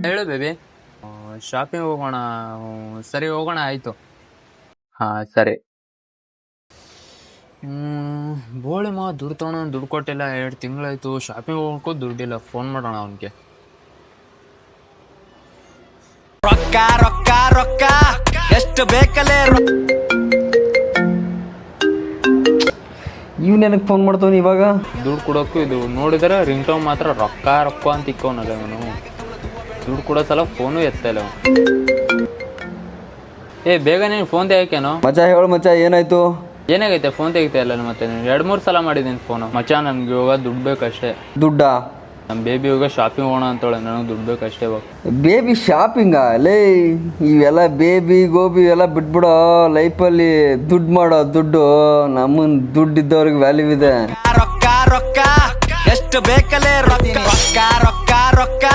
ಹೇಳು baby. Shopping ಹೋಗೋಣ. ಸರಿ ಹೋಗೋಣ ಆಯ್ತು. ಹಾ ಸರಿ. ಬೋಳಿ ಮಾ ದುಡ್ಡು ತೊಗೊಳ ದುಡ್ಡು ಕೊಟ್ಟಿಲ್ಲ, 2 ತಿಂಗಳಾಯ್ತು. ಶಾಪಿಂಗ್ ಹೋಗೋಕ್ಕೂ ದುಡ್ಡಿಲ್ಲ. ಫೋನ್ ಮಾಡೋಣ ಅವನಿಗೆ. ರೊಕ್ಕ ರೊಕ್ಕ ರೊಕ್ಕ ಎಷ್ಟು ಬೇಕಲೇ. ಇವ್ ನನಗೆ ಫೋನ್ ಮಾಡ್ತಾವ ಇವಾಗ. ದುಡ್ಡು ಕೊಡೋಕ್ಕೂ ಇದು ನೋಡಿದ್ರೆ ರಿಂಗ್ ಟೋನ್ ಮಾತ್ರ ರೊಕ್ಕ ರೊಕ್ಕ ಅಂತ ಇಕ್ಕೋನಲ್ಲ ಇವನು. ದುಡ್ಡು ಕೊಡೋ ಸಲ ಫೋನು ಎತ್ತಾ ಇಲ್ಲ ಅವನು. ಬೇಗ ನೀನು ಫೋನ್ ತೆಗಿಯಕೇನೋ ಮಚ್ಚ. ಹೇಳು ಮಚ್ಚ, ಏನಾಯ್ತು? ಏನಾಗೈತೆ ಫೋನ್ ತೆಗಿತಾ ಇಲ್ಲ ಮತ್ತೆ? 2-3 ಸಲ ಮಾಡಿದ್ದೀನಿ ಫೋನು. ಮಚ್ಚ ನನ್ಗೆ ಇವಾಗ ದುಡ್ಡು ಬೇಕಷ್ಟೇ. ದುಡ್ಡಾ? ನಮ್ಮ ಬೇಬಿ ಇವಾಗ ಶಾಪಿಂಗ್ ಹೋಗೋಣ ಅಂತೇಳೆ. ನನಗೆ ದುಡ್ಡು ಬೇಕಷ್ಟೇ ಇವಾಗ. ಬೇಬಿ ಶಾಪಿಂಗಾ? ಲೇ, ಇವೆಲ್ಲ ಬೇಬಿ ಗೋಬಿ ಎಲ್ಲ ಬಿಟ್ಬಿಡೋ. ಲೈಫಲ್ಲಿ ದುಡ್ಡು ಮಾಡೋ. ದುಡ್ಡು ನಮ್ಮನ್ ದುಡ್ಡು ಇದ್ದವ್ರಿಗೆ ವ್ಯಾಲ್ಯೂ ಇದೆ. ರೊಕ್ಕ ರೊಕ್ಕ ಎಷ್ಟು ಬೇಕಲೇ. ರೊಕ್ಕ ರೊಕ್ಕ ರೊಕ್ಕ ರೊಕ್ಕ